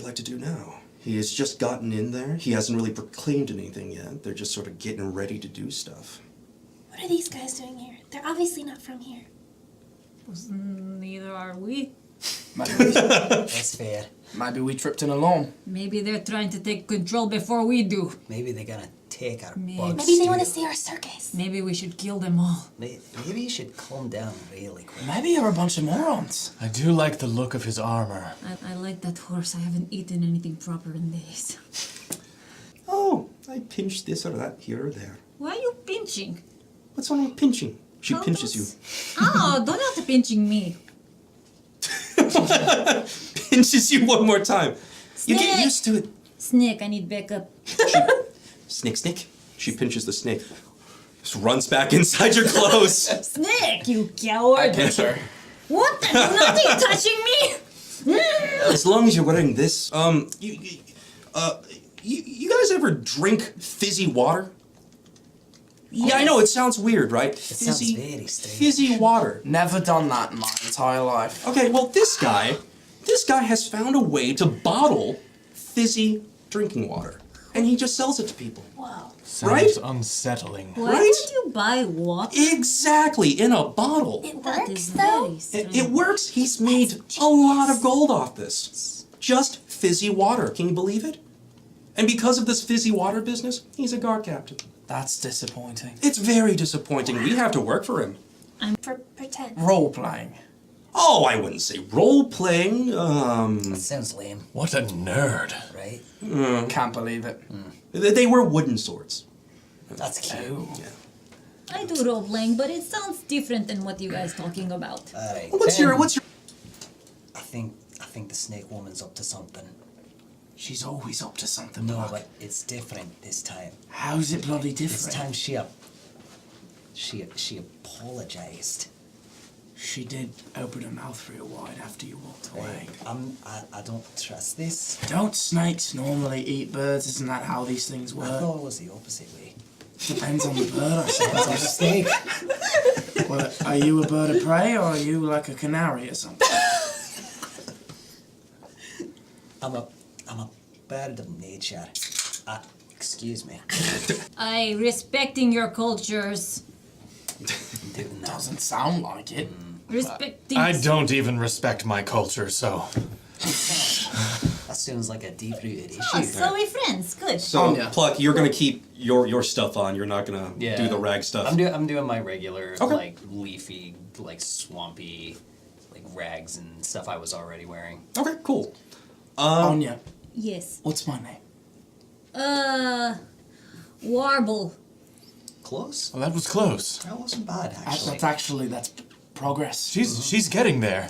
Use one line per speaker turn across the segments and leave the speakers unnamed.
you like to do now? He has just gotten in there. He hasn't really proclaimed anything yet. They're just sort of getting ready to do stuff.
What are these guys doing here? They're obviously not from here.
Neither are we.
That's fair.
Maybe we tripped in alone.
Maybe they're trying to take control before we do.
Maybe they're gonna take our
Maybe.
bugs.
Maybe they want to see our circus.
Maybe we should kill them all.
Maybe you should calm down really quick.
Maybe you're a bunch of morons.
I do like the look of his armor.
I like that horse. I haven't eaten anything proper in days.
Oh, I pinched this or that here or there.
Why are you pinching?
What's wrong with pinching? She pinches you.
Oh, don't have to pinching me.
Pinches you one more time. You get
Snake.
used to it.
Snake, I need backup.
Snake. She pinches the snake. Just runs back inside your clothes.
Snake, you coward.
I pinch her.
What? There's nothing touching me.
As long as you're wearing this, you guys ever drink fizzy water? Yeah, I know, it sounds weird, right?
It sounds very strange.
Fizzy water.
Never done that in my entire life.
Okay, well, this guy has found a way to bottle fizzy drinking water. And he just sells it to people.
Whoa.
Sounds
Right?
unsettling.
Why
Right?
would you buy water?
Exactly, in a bottle.
It
That
works,
is
though?
very strange.
It works. He's made a lot of gold off this. Just fizzy water. Can you believe it? And because of this fizzy water business, he's a guard captain.
That's disappointing.
It's very disappointing. We have to work for him.
For pretend.
Role playing.
Oh, I wouldn't say role-playing.
That sounds lame,
What a nerd.
right?
Can't believe it.
They were wooden swords.
That's cute.
Ooh.
Yeah.
I do role playing, but it sounds different than what you guys talking about.
Alright.
What's your?
I think the snake woman's up to something.
She's always up to something.
No,
Buck.
but it's different this time.
How's it bloody
This
different?
time she apologized.
She did open her mouth real wide after you walked away.
I don't trust this.
Don't snakes normally eat birds? Isn't that how these things
I
work?
thought it was the opposite way.
Depends on the bird, I
It's a
suppose.
snake.
Well, are you a bird of prey or are you like a canary or something?
I'm a bird of nature. Excuse me.
I respecting your cultures.
Doing that.
Doesn't sound like it.
Respecting.
I don't even respect my culture, so...
That sounds like a deep-rooted issue.
Oh, so we friends. Good.
So,
yeah.
Pluck, you're gonna keep your stuff on. You're not gonna do the rag stuff.
I'm doing my regular,
Okay.
like, leafy, like, swampy, like, rags and stuff I was already wearing.
Okay, cool.
Anya,
Yes.
what's my name?
Warble.
Close?
Well, that was close.
That wasn't bad, actually.
That's progress.
She's getting there.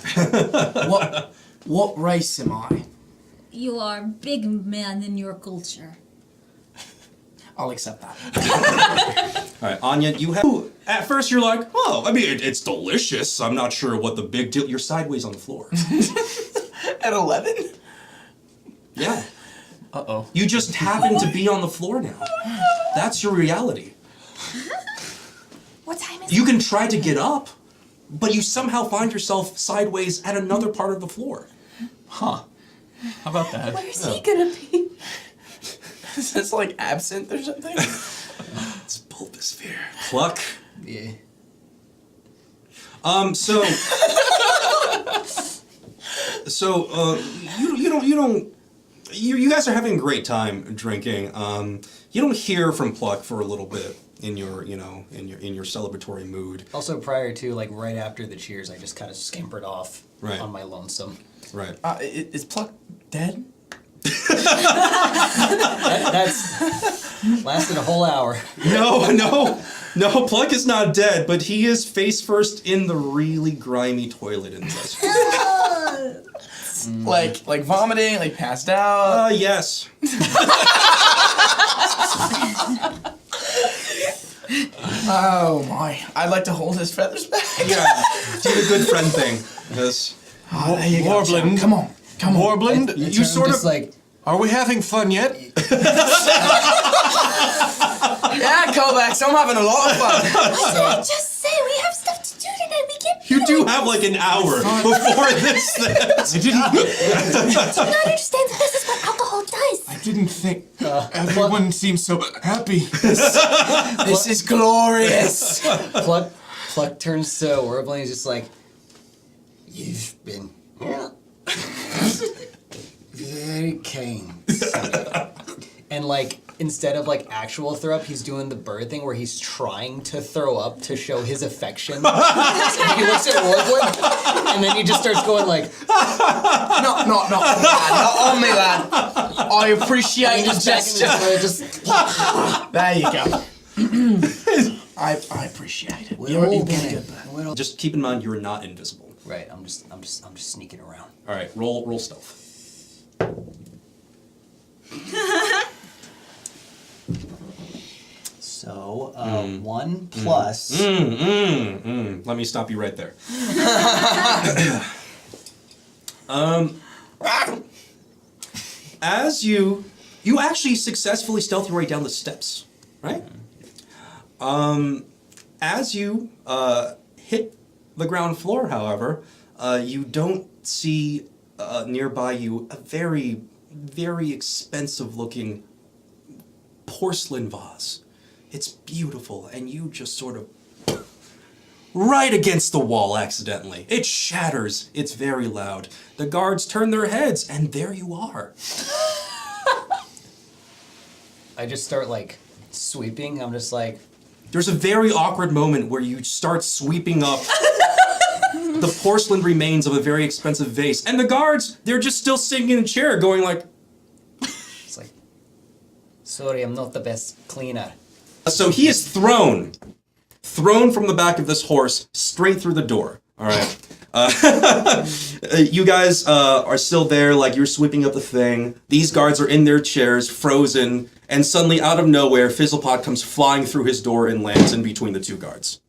What race am I?
You are big man in your culture.
I'll accept that.
All right, Anya, you have. At first, you're like, oh, I mean, it's delicious. I'm not sure what the big deal. You're sideways on the floor.
At 11?
Yeah.
Uh-oh.
You just happen to be on the floor now. That's your reality.
What time is
You can try to get up, but you somehow find yourself sideways at another part of the floor.
Huh. How about that?
Where's he gonna be?
Is this like absinthe or something?
It's bulbosphere. Pluck.
Yeah.
You guys are having a great time drinking. You don't hear from Pluck for a little bit in your celebratory mood.
Also, prior to, like, right after the cheers, I just kind of scampered off
Right.
on my lonesome.
Right.
Is Pluck dead?
That's lasted a whole hour.
No, Pluck is not dead, but he is face first in the really grimy toilet in the restaurant.
Like vomiting, like passed out?
Yes.
Oh my. I'd like to hold his feathers back.
Yeah. Do the good friend thing. Yes.
Oh, there you go,
Warbling.
Chad. Come on.
Warbling,
You sort of.
like,
are we having fun yet?
Yeah, Kovacs, I'm having a lot of fun.
What did I just say? We have stuff to do tonight. We can't be
You do
doing
have like an hour before this thing.
I didn't...
Do you not understand that this is
didn't think everyone seemed so happy.
This is glorious.
Pluck turns to Orble and he's just like, "You've been very kind." And like, instead of like actual throw up, he's doing the bird thing where he's trying to throw up to show his affection. So he looks at Orble and then he just starts going like,
Not only that. I appreciate the
just back in his
gesture.
just
There you go. I appreciate it. You're
all
good,
gonna-
bud.
we're all-
Just keep in mind you're not invisible.
Right, I'm just sneaking around.
All right, roll stealth.
So, 1 plus.
Let me stop you right there. As you actually successfully stealth your way down the steps, right? As you hit the ground floor, however, you don't see nearby you a very, very expensive-looking porcelain vase. It's beautiful, and you just sort of right against the wall accidentally. It shatters. It's very loud. The guards turn their heads, and there you are.
I just start like sweeping. I'm just like,
There's a very awkward moment where you start sweeping up the porcelain remains of a very expensive vase, and the guards, they're just still sitting in a chair going like,
it's like, sorry, I'm not the best cleaner.
so he is thrown from the back of this horse straight through the door. All right. You guys are still there, like you're sweeping up the thing. These guards are in their chairs, frozen, and suddenly out of nowhere, Fizzlepop comes flying through his door and lands in between the two guards.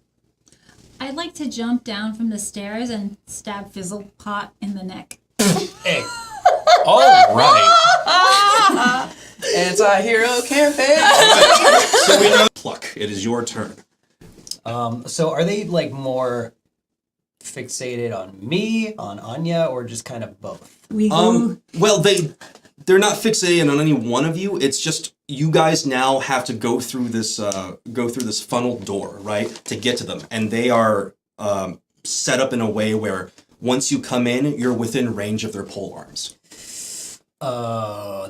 I'd like to jump down from the stairs and stab Fizzlepop in the neck.
Hey,
All right.
Anti-hero campaign.
So we know Pluck. It is your turn.
so are they like more fixated on me, on Anya, or just kind of both?
Well, they're not fixated on any one of you. It's just you guys now have to go through this funnel door, right, to get to them, and they are set up in a way where once you come in, you're within range of their pole arms.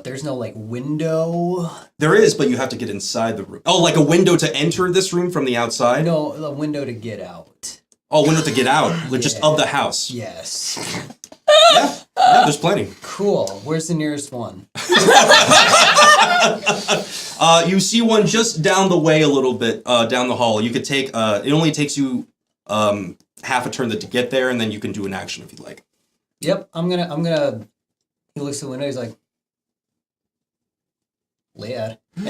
There's no like window.
There is, but you have to get inside the room. Oh, like a window to enter this room from the outside?
No, the window to get out.
Oh, window to get out, just of the house.
Yes.
Yeah, there's plenty.
Cool. Where's the nearest one?
You see one just down the way a little bit, down the hall. You could take, it only takes you half a turn to get there, and then you can do an action if you'd like.
Yep, I'm gonna. He looks at the window. He's like, Lead.
All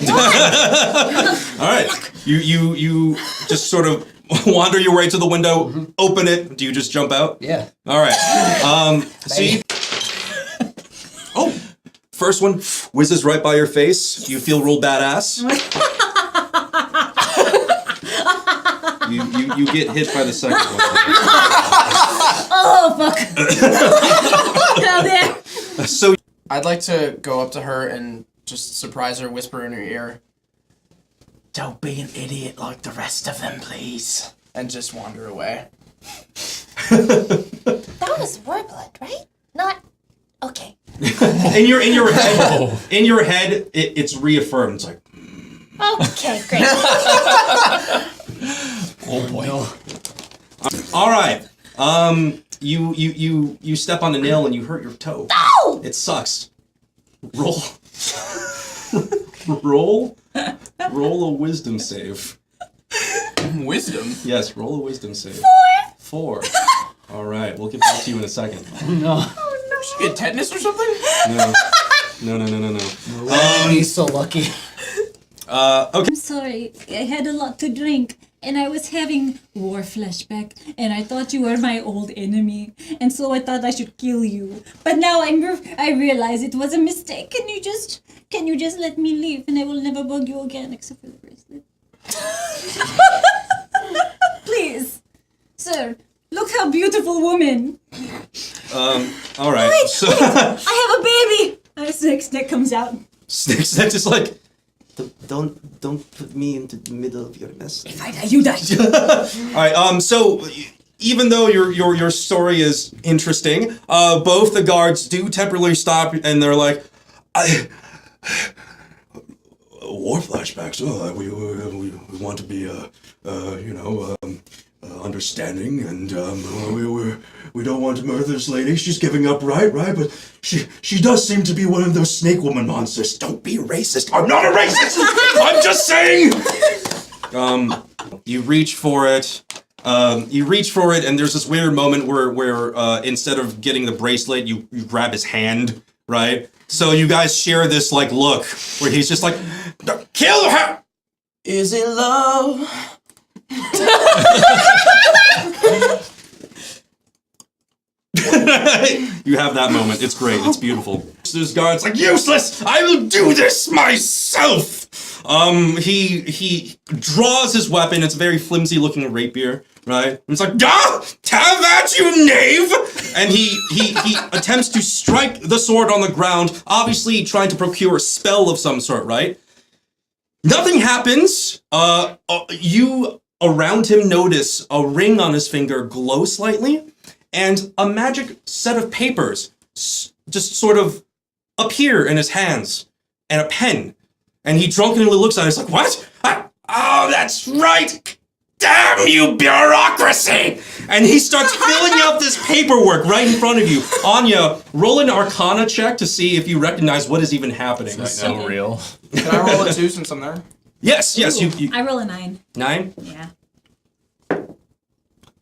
right, you just sort of wander your way to the window, open it. Do you just jump out?
Yeah.
All right. See. Oh, first one whizzes right by your face. You feel real badass. You get hit by the second one.
Oh, fuck. Down there.
So
I'd like to go up to her and just surprise her, whisper in her ear, "Don't be an idiot like the rest of them, please," and just wander away.
That was Warblood, right? Not. Okay.
in your head, it's reaffirmed. It's like,
Okay, great.
Oh boy.
all right. You step on a nail and you hurt your toe.
No!
It sucks. Roll a wisdom save.
Wisdom.
Yes, roll a wisdom save.
4.
4. All right, we'll get back to you in a second.
No.
Should we get tetanus or something?
No.
He's so lucky.
Okay.
I'm sorry. I had a lot to drink, and I was having war flashback, and I thought you were my old enemy, and so I thought I should kill you. But now I realize it was a mistake. Can you just let me leave, and I will never bug you again, except for the bracelet. Please, sir. Look how beautiful woman.
All right.
Wait,
So
I have a baby. His neck comes out.
Snick's just like, don't put me into the middle of your mess.
If I die, you die.
All right. So even though your story is interesting, both the guards do temporarily stop, and they're like, war flashbacks. We want to be understanding, and we don't want to murder this lady. She's giving up, right? But she does seem to be one of those snake woman monsters. Don't be racist. I'm not a racist. I'm just saying. You reach for it. And there's this weird moment where instead of getting the bracelet, you grab his hand, right? So you guys share this like look where he's just like, kill her.
Is it love?
You have that moment. It's great. It's beautiful. This guard's like, useless! I will do this myself! He draws his weapon. It's a very flimsy looking rapier, right? And it's like, have at you, knave! And he attempts to strike the sword on the ground, obviously trying to procure a spell of some sort, right? Nothing happens. You around him notice a ring on his finger glow slightly, and a magic set of papers just sort of appear in his hands, and a pen. And he drunkenly looks at it. It's like, what? Oh, that's right. Damn you, bureaucracy! And he starts filling out this paperwork right in front of you. Anya, roll an Arcana check to see if you recognize what is even happening right now.
So real.
Can I roll it too since I'm there?
Yes, you.
I roll a 9.
9?
Yeah.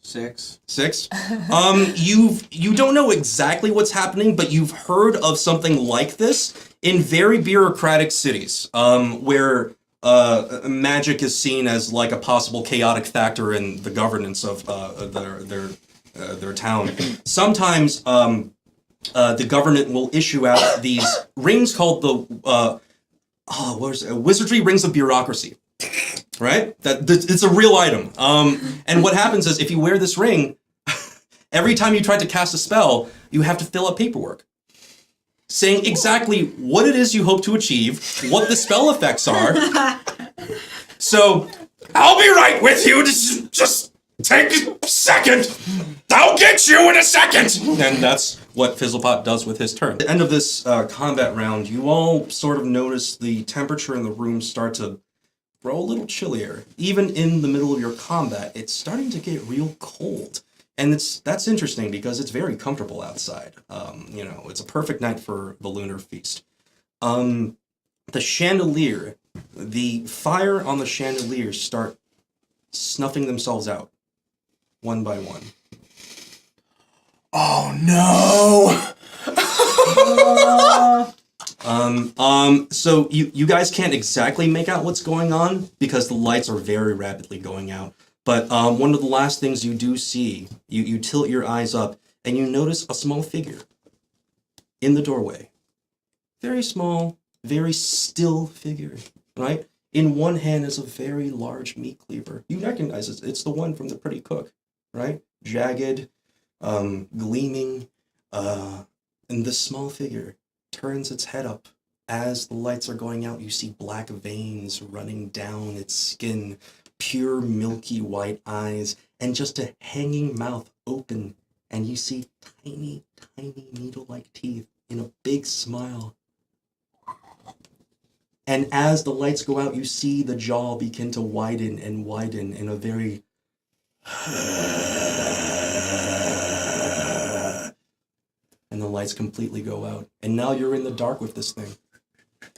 6.
6? You don't know exactly what's happening, but you've heard of something like this in very bureaucratic cities, where magic is seen as like a possible chaotic factor in the governance of their town. Sometimes the government will issue out these rings called the wizardry rings of bureaucracy. Right? It's a real item. And what happens is if you wear this ring, every time you try to cast a spell, you have to fill out paperwork saying exactly what it is you hope to achieve, what the spell effects are. So, I'll be right with you. Just take a second. I'll get you in a second. And that's what Fizzlepop does with his turn. At the end of this combat round, you all sort of notice the temperature in the room start to grow a little chillier. Even in the middle of your combat, it's starting to get real cold. And that's interesting because it's very comfortable outside. It's a perfect night for the lunar feast. The chandelier, the fire on the chandeliers start snuffing themselves out, one by one.
Oh no!
So you guys can't exactly make out what's going on because the lights are very rapidly going out. But one of the last things you do see, you tilt your eyes up and you notice a small figure in the doorway. Very small, very still figure, right? In one hand is a very large meat cleaver. You recognize it. It's the one from The Pretty Cook, right? Jagged, gleaming, and this small figure turns its head up. As the lights are going out, you see black veins running down its skin, pure milky white eyes, and just a hanging mouth open, and you see tiny, tiny needle-like teeth in a big smile. And as the lights go out, you see the jaw begin to widen and widen in a very... And the lights completely go out. And now you're in the dark with this thing.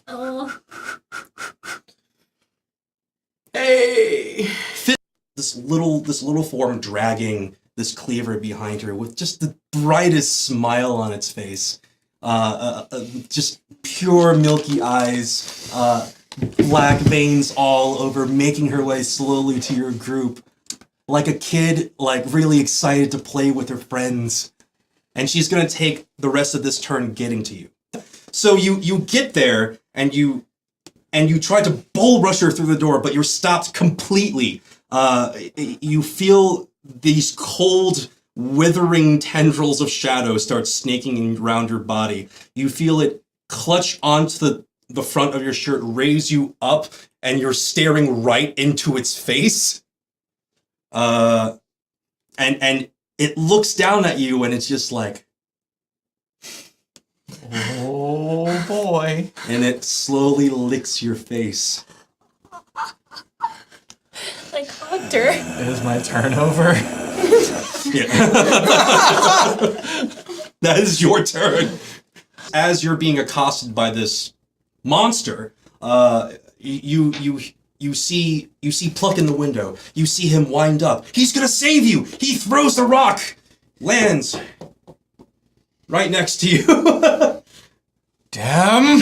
Oh.
Hey!
This little form dragging this cleaver behind her with just the brightest smile on its face. Just pure milky eyes, black veins all over, making her way slowly to your group. Like a kid, like really excited to play with her friends. And she's gonna take the rest of this turn getting to you. So you get there and you try to bull rush her through the door, but you're stopped completely. You feel these cold, withering tendrils of shadow start snaking around your body. You feel it clutch onto the front of your shirt, raise you up, and you're staring right into its face. And it looks down at you, and it's just like,
Oh boy.
and it slowly licks your face.
Like Hunter.
Is my turnover?
Yeah. That is your turn. As you're being accosted by this monster, you see Pluck in the window. You see him wind up. He's gonna save you. He throws the rock, lands right next to you.
Damn.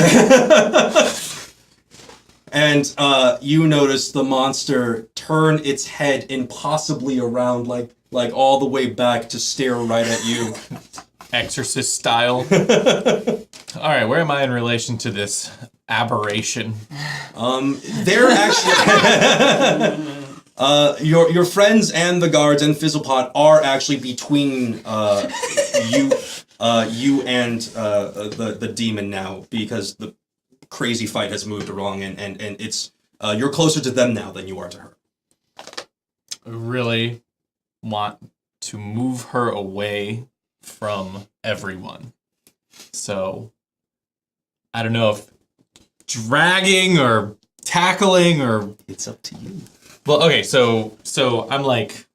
And you notice the monster turn its head impossibly around, like all the way back to stare right at you.
Exorcist style. All right, where am I in relation to this aberration?
They're actually your friends and the guards and Fizzlepop are actually between you and the demon now, because the crazy fight has moved along, and it's you're closer to them now than you are to her.
I really want to move her away from everyone. So I don't know if dragging or tackling or
It's up to you.
well, okay, so I'm like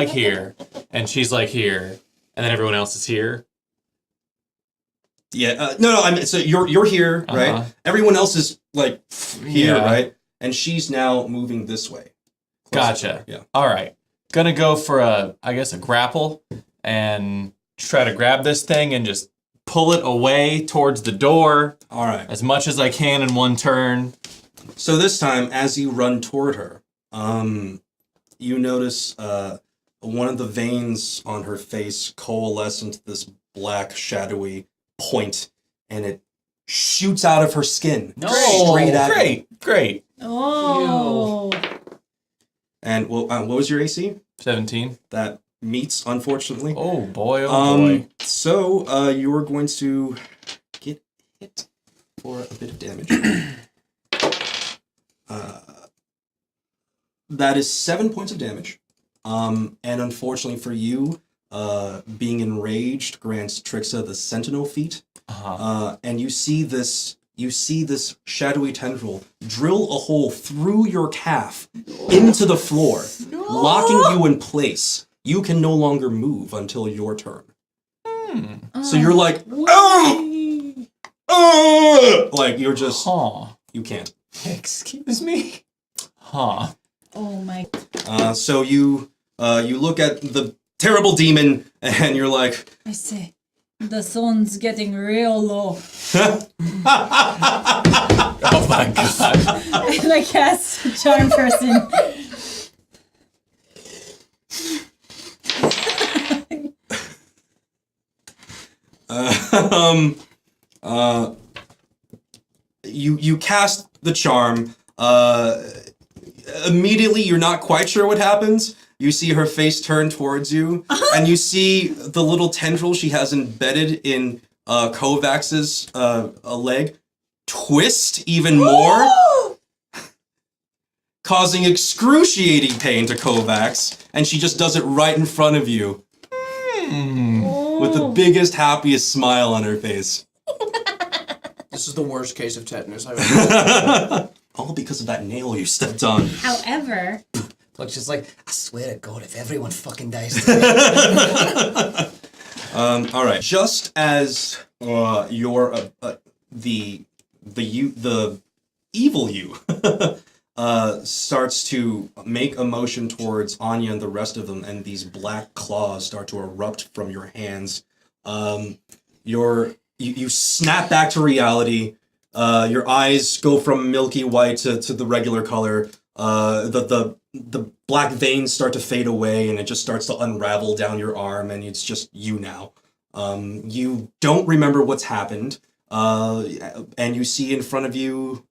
here, and she's like here, and then everyone else is here.
Yeah, no, I mean, so you're here, right?
Uh-huh.
Everyone else is like here,
Yeah.
right? And she's now moving this way. Closer to
Gotcha.
her, yeah.
All right, gonna go for a grapple and try to grab this thing and just pull it away towards the door
All right.
as much as I can in one turn.
So this time, as you run toward her, you notice one of the veins on her face coalesce into this black, shadowy point, and it shoots out of her skin straight at you.
Great.
Oh.
And what was your AC?
17.
That meets, unfortunately.
Oh boy, boy.
So you are going to get hit for a bit of damage. That is 7 points of damage. And unfortunately for you, being enraged grants Trixa the Sentinel feat. And you see this shadowy tendril drill a hole through your calf into the floor, locking you in place. You can no longer move until your turn. So you're like, oh! Like you're just, you can't.
Excuse me? Huh.
Oh my.
So you look at the terrible demon and you're like,
I say, the sun's getting real low.
Oh my god.
And I cast Charm Person.
you cast the charm. Immediately, you're not quite sure what happens. You see her face turn towards you, and you see the little tendril she has embedded in Kovacs's a leg twist even more, causing excruciating pain to Kovacs, and she just does it right in front of you. With the biggest, happiest smile on her face.
This is the worst case of tetanus I've ever.
All because of that nail you stepped on.
However,
Looks just like, I swear to God, if everyone fucking dies today.
All right. Just as your the evil you starts to make a motion towards Anya and the rest of them, and these black claws start to erupt from your hands, you snap back to reality. Your eyes go from milky white to the regular color. The black veins start to fade away, and it just starts to unravel down your arm, and it's just you now. You don't remember what's happened, and you see in front of you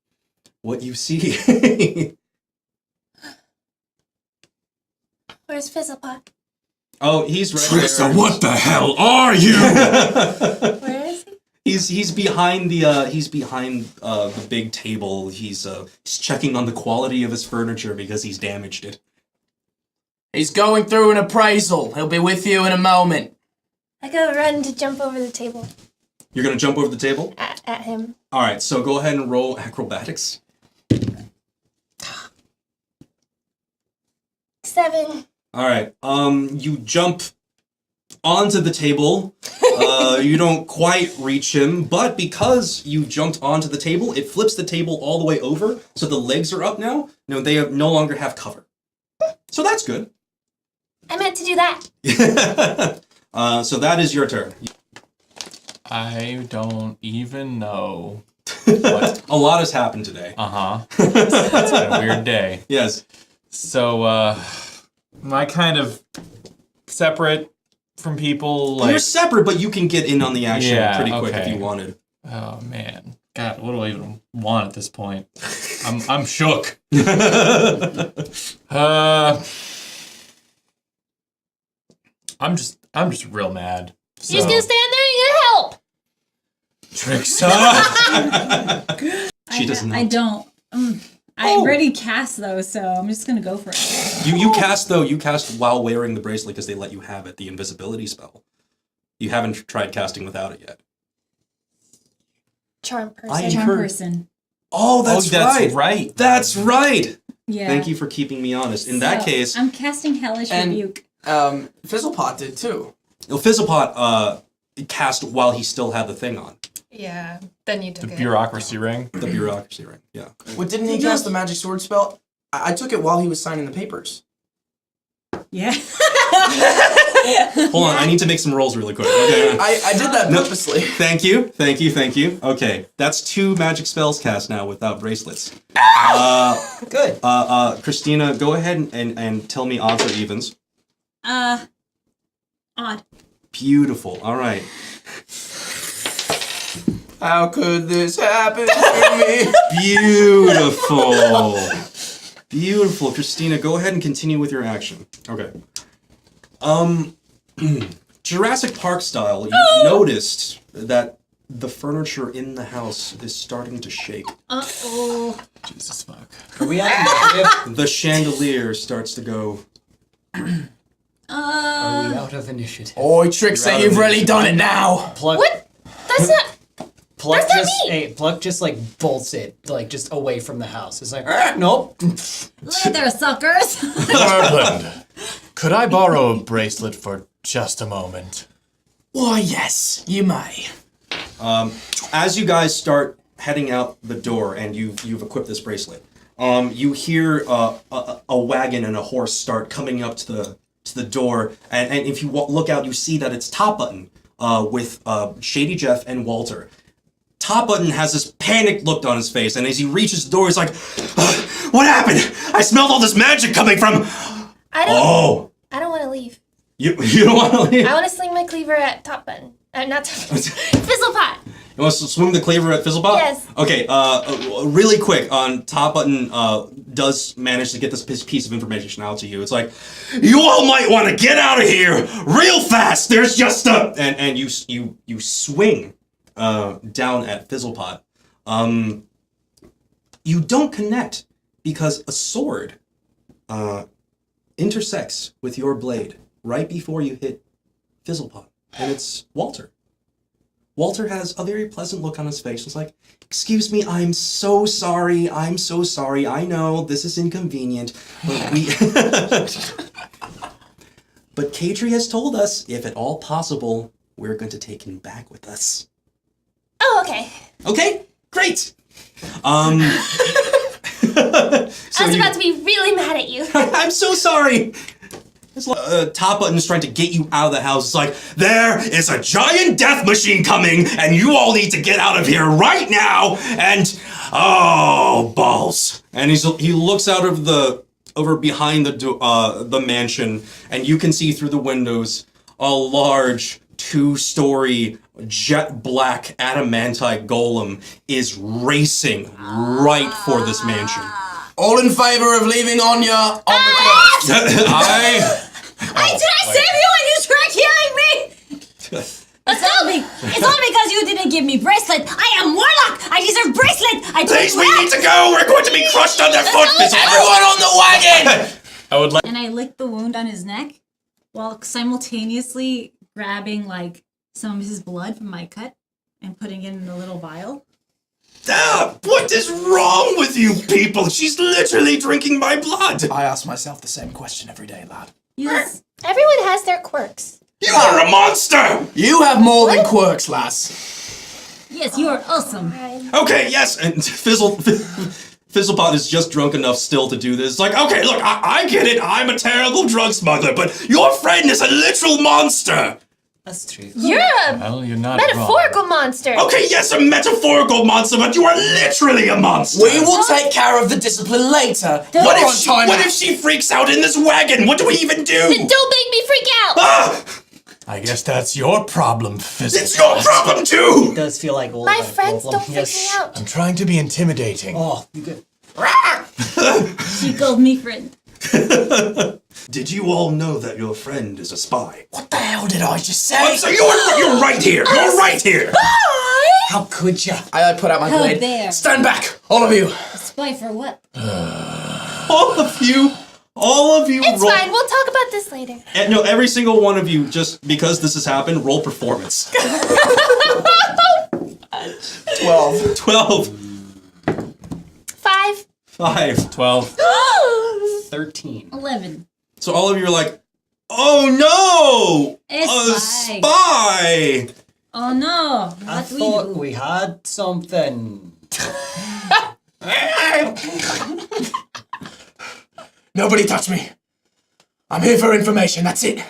what you see.
Where's Fizzlepop?
Oh, he's right there.
Trixie, what the hell are you?
Where is he?
He's behind the big table. He's checking on the quality of his furniture because he's damaged it.
He's going through an appraisal. He'll be with you in a moment.
I go run to jump over the table
You're gonna jump over the table?
at him.
All right, so go ahead and roll acrobatics.
7.
All right, you jump onto the table. You don't quite reach him, but because you jumped onto the table, it flips the table all the way over, so the legs are up now. No, they no longer have cover. So that's good.
I meant to do that.
So that is your turn.
I don't even know.
A lot has happened today.
It's been a weird day.
Yes.
So, am I kind of separate from people?
You're separate, but you can get in on the action
Yeah,
pretty quick if
okay.
you wanted.
Oh man, God, what do I even want at this point? I'm shook. I'm just real mad.
You're just gonna stand there and you're gonna help.
Trixa.
She doesn't know.
I don't. I already cast though, so I'm just gonna go for it.
You cast while wearing the bracelet because they let you have it, the invisibility spell. You haven't tried casting without it yet.
Charm person.
I
Charm
heard-
person.
Oh, that's right.
right.
That's right.
Yeah.
Thank you for keeping me honest. In that
So,
case,
I'm casting Hellish
And-
Rebuke.
Fizzlepop did too.
Fizzlepop cast while he still had the thing on.
Yeah, then you took
The
it.
bureaucaucy ring.
The bureaucracy ring. Yeah.
What didn't he cast the magic sword spell? I took it while he was signing the papers.
Yeah.
Hold on, I need to make some rolls really quick. Okay.
I did that
No.
purposely.
Thank you. Okay, that's 2 magic spells cast now without bracelets.
Good.
Christina, go ahead and tell me odds or evens.
Odd.
Beautiful. All right.
How could this happen to me?
Beautiful. Beautiful. Christina, go ahead and continue with your action. Okay. Jurassic Park style, you've noticed that the furniture in the house is starting to shake.
Uh-oh.
Jesus fuck.
Are we at initiative?
The chandelier starts to go.
Are we out of initiative?
Oi, Trixa, you've really done it now.
Pluck.
What? That's not...
Pluck
That's not
just
me!
hey, Pluck just like bolts it like just away from the house. It's like nope.
There, suckers.
Birdland, could I borrow a bracelet for just a moment?
Why, yes, you may.
As you guys start heading out the door and you've equipped this bracelet, you hear a wagon and a horse start coming up to the door, and if you look out, you see that it's Top Button with Shady Jeff and Walter. Top Button has this panicked look on his face, and as he reaches the door, he's like, "What happened? I smelled all this magic coming from."
I don't want to leave.
You don't want to leave.
I want to sling my cleaver at Top Button. Not Top Button. Fizzlepop.
You want to swing the cleaver at Fizzlepop?
Yes.
Okay, really quick, Top Button does manage to get this piece of information out to you. It's like, you all might want to get out of here real fast. There's just a... And you swing down at Fizzlepop. You don't connect because a sword intersects with your blade right before you hit Fizzlepop. And it's Walter. Walter has a very pleasant look on his face. It's like, "Excuse me, I'm so sorry. I know this is inconvenient, but but Kadri has told us, if at all possible, we're going to take him back with us."
Oh, okay.
Okay, great.
I was about to be really mad at you.
I'm so sorry. It's like, Top Button's trying to get you out of the house. It's like, there is a giant death machine coming, and you all need to get out of here right now. And oh, balls! And he looks out of over behind the mansion, and you can see through the windows a large 2-story jet black adamantite golem is racing right for this mansion.
All in favor of leaving Anya on the cliff?
Did I save you and you tried killing me?
It's all because you didn't give me bracelet. I am warlock. I deserve bracelet. I
Please, we need to go. We're going to be crushed underfoot.
Everyone on the wagon!
I would like.
And I lick the wound on his neck while simultaneously grabbing like some of his blood from my cut and putting it in a little vial.
Ah, what is wrong with you people? She's literally drinking my blood.
I ask myself the same question every day, lad.
Yes.
Everyone has their quirks.
You are a monster.
You have more than quirks, lass.
Yes, you are awesome.
Okay, yes, and Fizzlepop is just drunk enough still to do this. Like, okay, look, I get it. I'm a terrible drug smuggler, but your friend is a literal monster.
That's true.
You're a
Well, you're not
metaphorical monster.
Okay, yes, a metaphorical monster, but you are literally a monster.
We will take care of the discipline later.
What
You're
if,
on
she,
time
what
out.
if she freaks out in this wagon? What do we even do?
Don't make me freak out.
Ah,
I guess that's your problem, Fizzle.
it's your problem too.
It does feel like a little
My
bit of
friends
problem.
don't freak me out.
I'm trying to be intimidating.
Oh, you good.
She called me friend.
Did you all know that your friend is a spy?
What the hell did I just say?
So you're right here. You're right here.
How could ya?
I put out my
How
blade.
dare.
Stand back, all of you.
A spy for what?
All of you
It's
roll.
fine. We'll talk about this later.
No, every single one of you, just because this has happened, roll performance.
12.
12.
5.
5.
12.
13.
11.
So all of you are like, oh no!
A
A
spy.
spy!
Oh no!
I
What we
thought
do?
we had something.
Nobody touch me. I'm here for information, that's it.